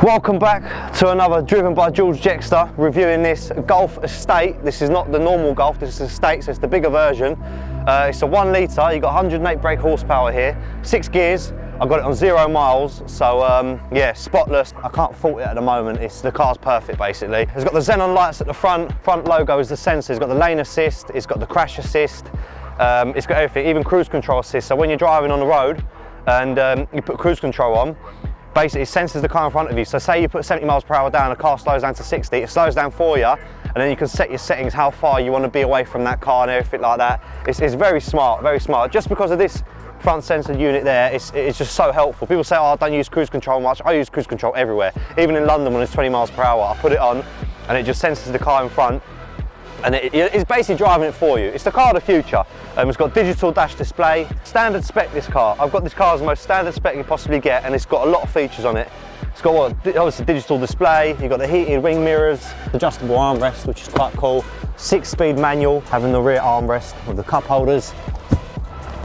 Welcome back to another Driven by George Jexter, reviewing this Golf Estate. This is not the normal Golf, this is Estate, so it's the bigger version. It's a 1 litre, you've got 108 brake horsepower here, 6 gears. I've got it on 0 miles, so yeah, spotless. I can't fault it at the moment. The car's perfect basically. It's got the xenon lights at the front logo is the sensor. It's got the lane assist, it's got the crash assist, it's got everything, even cruise control assist. So when you're driving on the road and you put cruise control on, basically it senses the car in front of you. So say you put 70 miles per hour down, the car slows down to 60, it slows down for you, and then you can set your settings, how far you want to be away from that car and everything like that. It's very smart, very smart. Just because of this front sensor unit there, it's just so helpful. People say, oh, I don't use cruise control much. I use cruise control everywhere. Even in London when it's 20 miles per hour, I put it on and it just senses the car in front, and it's basically driving it for you. It's the car of the future. It's got digital dash display, standard spec this car. I've got this car as the most standard spec you possibly get, and it's got a lot of features on it. It's got obviously digital display, you've got the heated wing mirrors, adjustable armrest, which is quite cool, 6-speed manual, having the rear armrest with the cup holders.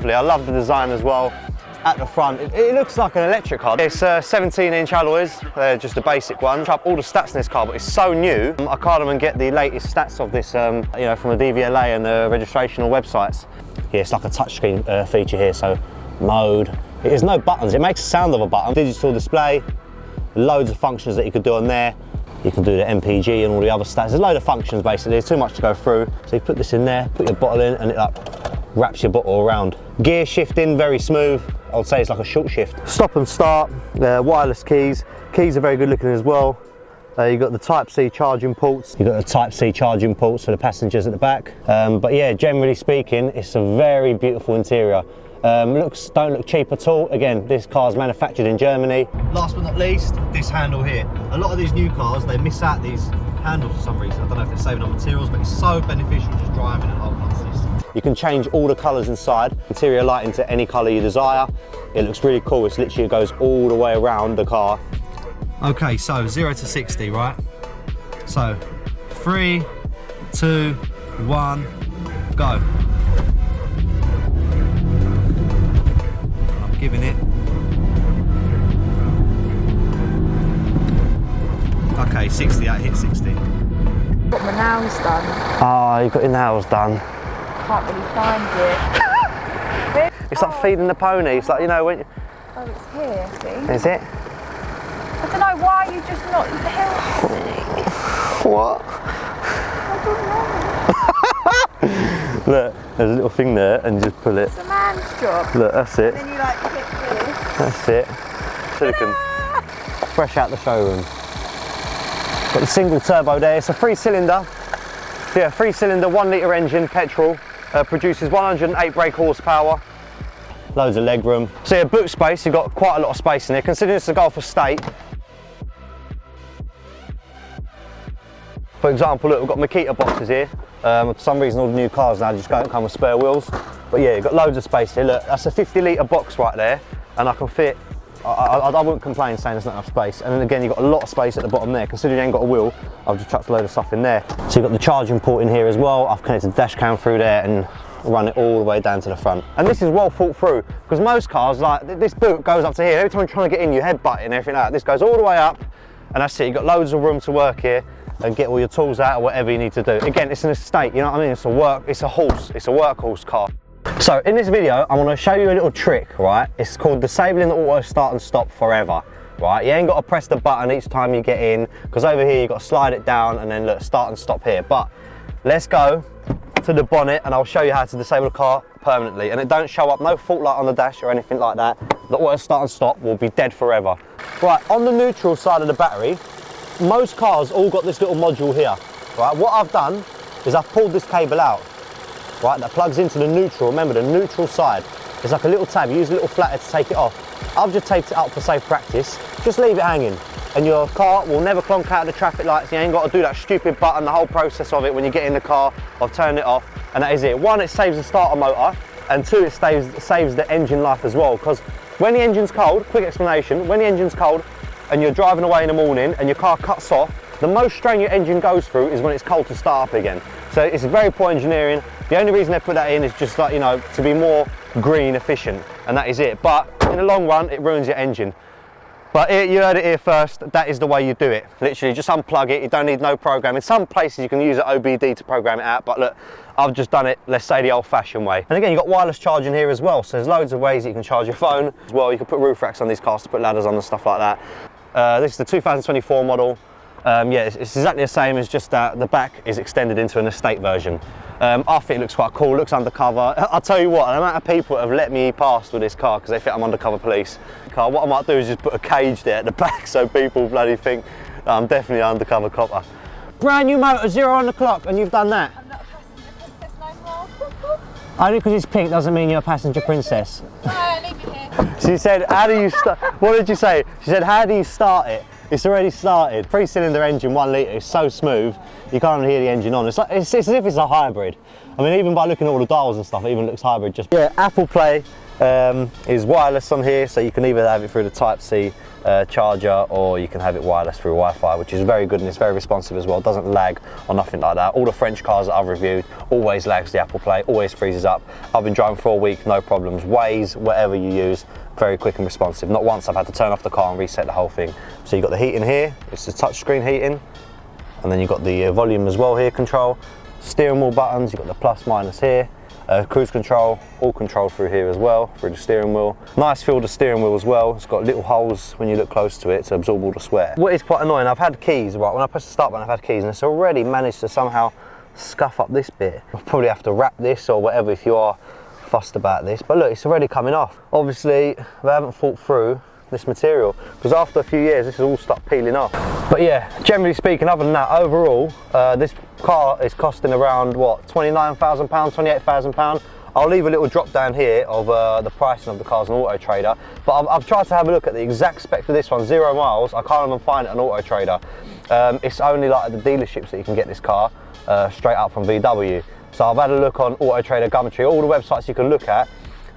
I love the design as well. At the front, it looks like an electric car. It's 17-inch alloys, they're just a basic one. Up all the stats in this car, but it's so new. I can't even get the latest stats of this, you know, from the DVLA and the registration on websites. Yeah, it's like a touchscreen feature here, so mode. It has no buttons, it makes the sound of a button. Digital display, loads of functions that you could do on there. You can do the MPG and all the other stats. There's a load of functions basically, there's too much to go through. So you put this in there, put your bottle in, and it like wraps your bottle around. Gear shifting, very smooth. I would say it's like a short shift. Stop and start, wireless keys. Keys are very good looking as well. You've got the Type-C charging ports. You've got the Type-C charging ports for the passengers at the back. But yeah, generally speaking, it's a very beautiful interior. Don't look cheap at all. Again, this car's manufactured in Germany. Last but not least, this handle here. A lot of these new cars, they miss out these handles for some reason. I don't know if they're saving on materials, but it's so beneficial just driving and holding on to this. You can change all the colours inside, interior lighting to any colour you desire. It looks really cool. It's literally goes all the way around the car. Okay, so 0 to 60, right? So 3, 2, 1, go. I'm giving it. Okay, 60, that hit 60. Got my nails done. Oh, you got your nails done. Can't really find it. It's like feeding the pony. It's like, you know, when. Oh, it's here, see? Is it? I don't know why you just not help me. What? I don't know. Look, there's a little thing there, and you just pull it. It's a man's job. Look, that's it. And then you like hit this. That's it. Silicon. Fresh out the showroom. Got the single turbo there. It's a 3-cylinder. Yeah, 3-cylinder, 1 litre engine, petrol. Produces 108 brake horsepower. Loads of leg room. So yeah, boot space, you've got quite a lot of space in here. Considering it's a Golf Estate. For example, look, we've got Makita boxes here. For some reason, all the new cars now just don't come with spare wheels. But yeah, you've got loads of space here. Look, that's a 50-litre box right there, and I can fit. I wouldn't complain saying there's not enough space. And then again, you've got a lot of space at the bottom there. Considering you ain't got a wheel, I've just chucked a load of stuff in there. So you've got the charging port in here as well. I've connected the dash cam through there and run it all the way down to the front. And this is well thought through, because most cars, like this boot goes up to here. Every time you're trying to get in, you headbutt it and everything like that. This goes all the way up, and that's it. You've got loads of room to work here and get all your tools out or whatever you need to do. Again, it's an Estate, you know what I mean? It's a workhorse car. So in this video, I'm going to show you a little trick, right? It's called disabling the auto start and stop forever, right? You ain't got to press the button each time you get in, because over here you've got to slide it down and then look, start and stop here. But let's go to the bonnet and I'll show you how to disable the car permanently. And it don't show up, no fault light on the dash or anything like that. The auto start and stop will be dead forever. Right, on the neutral side of the battery, most cars all got this little module here, right? What I've done is I've pulled this cable out, right, that plugs into the neutral. Remember, the neutral side, it's like a little tab. You use a little flathead to take it off. I've just taped it up for safe practice. Just leave it hanging, and your car will never clonk out of the traffic lights. You ain't got to do that stupid button, the whole process of it when you get in the car, of turning it off, and that is it. 1, it saves the starter motor, and 2, it saves the engine life as well, because when the engine's cold, quick explanation, when the engine's cold, and you're driving away in the morning, and your car cuts off, the most strain your engine goes through is when it's cold to start up again. So it's very poor engineering. The only reason they put that in is just like, you know, to be more green efficient, and that is it. But in the long run, it ruins your engine. But you heard it here first, that is the way you do it. Literally just unplug it, you don't need no programming. Some places you can use an OBD to program it out, but look, I've just done it, let's say the old fashioned way. And again, you've got wireless charging here as well, so there's loads of ways that you can charge your phone as well. You can put roof racks on these cars to put ladders on and stuff like that. This is the 2024 model. Yeah, it's exactly the same, as just that the back is extended into an estate version. I think it looks quite cool, looks undercover. I'll tell you what, the amount of people that have let me pass with this car because they think I'm undercover police. What I might do is just put a cage there at the back so people bloody think I'm definitely an undercover copper. Brand new motor, 0 on the clock, and you've done that? I'm not a passenger princess no more. Only because it's pink doesn't mean you're a passenger princess. No, leave me here. She said, how do you start? What did you say? She said, how do you start it? It's already started. 3-cylinder engine, 1 litre, it's so smooth, you can't even hear the engine on. It's as if it's a hybrid. I mean, even by looking at all the dials and stuff, it even looks hybrid. Just yeah, Apple Play is wireless on here, so you can either have it through the Type-C charger, or you can have it wireless through Wi-Fi, which is very good and it's very responsive as well. It doesn't lag or nothing like that. All the French cars that I've reviewed always lags the Apple Play, always freezes up. I've been driving for a week, no problems. Waze, whatever you use, very quick and responsive. Not once I've had to turn off the car and reset the whole thing. So you've got the heating here, it's the touchscreen heating, and then you've got the volume as well here, control. Steering wheel buttons, you've got the plus minus here. Cruise control, all controlled through here as well, through the steering wheel. Nice feel the steering wheel as well. It's got little holes when you look close to it to absorb all the sweat. What is quite annoying, I've had keys, right, when I press the start button I've had keys, and it's already managed to somehow scuff up this bit. I'll probably have to wrap this or whatever if you are fussed about this, but look, it's already coming off. Obviously, they haven't thought through this material, because after a few years this will all start peeling off. But yeah, generally speaking, other than that, overall this car is costing around what, £29,000, £28,000. I'll leave a little drop down here of the pricing of the cars on Auto Trader, but I've tried to have a look at the exact spec for this one. 0 miles, I can't even find it on Auto Trader. It's only like at the dealerships that you can get this car straight up from VW. So I've had a look on Auto Trader, Gumtree, all the websites you can look at,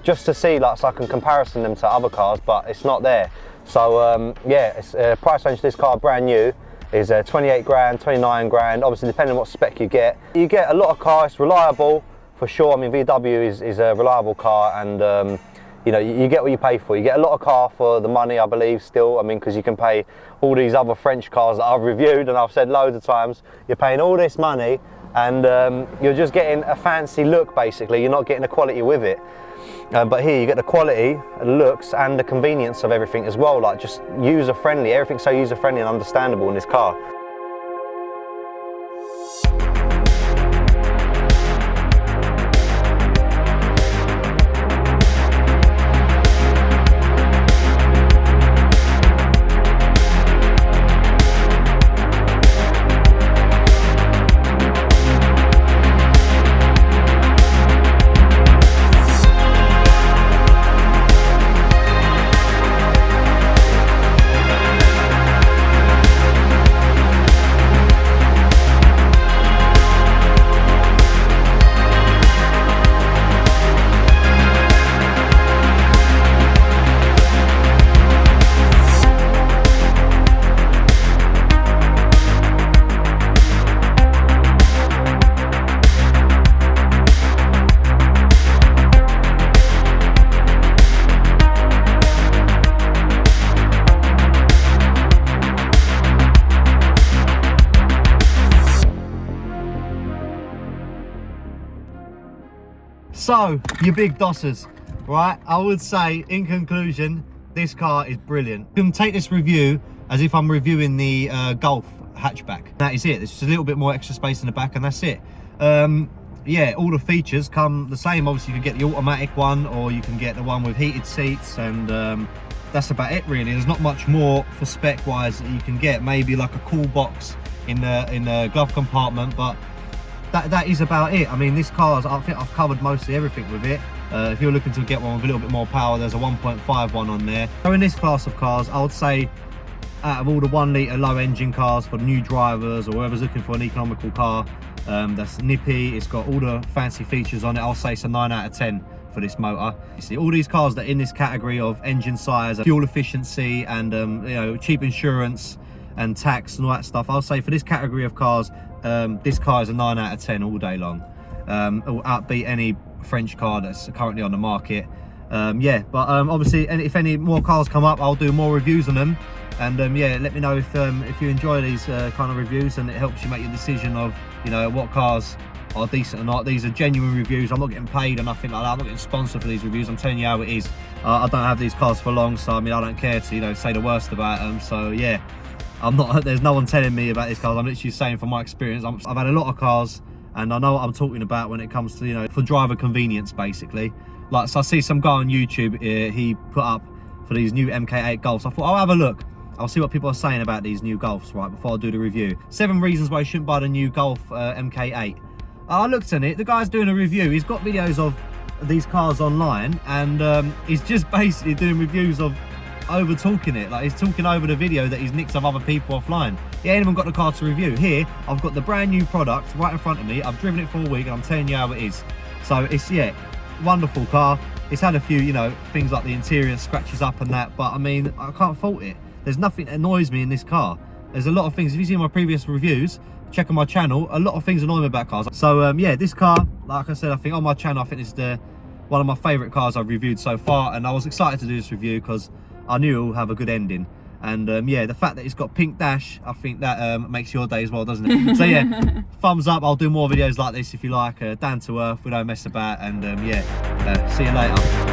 just to see, like, so I can comparison them to other cars, but it's not there. So yeah, it's price range for this car brand new is 28 grand, 29 grand, obviously depending on what spec you get. You get a lot of cars, it's reliable for sure. I mean, VW is a reliable car, and you know, you get what you pay for. You get a lot of car for the money, I believe, still. I mean, because you can pay all these other French cars that I've reviewed, and I've said loads of times, you're paying all this money and you're just getting a fancy look, basically. You're not getting the quality with it. But here you get the quality, the looks, and the convenience of everything as well. Like, just user friendly. Everything's so user friendly and understandable in this car. So, you big dossers, right? I would say, in conclusion, this car is brilliant. You can take this review as if I'm reviewing the Golf hatchback. That is it. There's just a little bit more extra space in the back, and that's it. Yeah, all the features come the same. Obviously, you can get the automatic one, or you can get the one with heated seats, and that's about it, really. There's not much more for spec-wise that you can get. Maybe like a cool box in the glove compartment, but that is about it. I mean, this car, I think I've covered mostly everything with it. If you're looking to get one with a little bit more power, there's a 1.5 one on there. So in this class of cars, I would say out of all the 1 litre low engine cars for new drivers or whoever's looking for an economical car, that's nippy, it's got all the fancy features on it, I'll say it's a 9 out of 10 for this motor. You see, all these cars that are in this category of engine size, fuel efficiency, and you know, cheap insurance and tax and all that stuff, I'll say for this category of cars, this car is a 9 out of 10 all day long. It will outbeat any French car that's currently on the market. Yeah, but obviously, and if any more cars come up, I'll do more reviews on them. And yeah, let me know if you enjoy these kind of reviews, and it helps you make your decision of, you know, what cars are decent or not. These are genuine reviews. I'm not getting paid or nothing like that. I'm not getting sponsored for these reviews. I'm telling you how it is. I don't have these cars for long, so I mean, I don't care to, you know, say the worst about them. So yeah, I'm not. There's no one telling me about these cars. I'm literally saying from my experience. I've had a lot of cars, and I know what I'm talking about when it comes to, you know, for driver convenience, basically. Like, so I see some guy on YouTube, he put up for these new MK8 Golfs. I thought I'll have a look. I'll see what people are saying about these new Golfs, right, before I do the review. 7 reasons why you shouldn't buy the new Golf MK8. I looked at it, the guy's doing a review. He's got videos of these cars online, and he's just basically doing reviews of over talking it. Like, he's talking over the video that he's nicked of other people offline. He ain't even got the car to review. Here, I've got the brand new product right in front of me. I've driven it for a week, and I'm telling you how it is. So it's, yeah, wonderful car. It's had a few, you know, things like the interior scratches up and that, but I mean, I can't fault it. There's nothing that annoys me in this car. There's a lot of things, if you see my previous reviews, check on my channel, a lot of things annoy me about cars. So yeah, this car, like I said, I think on my channel, I think it's one of my favourite cars I've reviewed so far, and I was excited to do this review because I knew it will have a good ending. And yeah, the fact that it's got pink dash, I think that makes your day as well, doesn't it? So yeah, thumbs up. I'll do more videos like this if you like. Down to earth, we don't mess about, and yeah, see you later.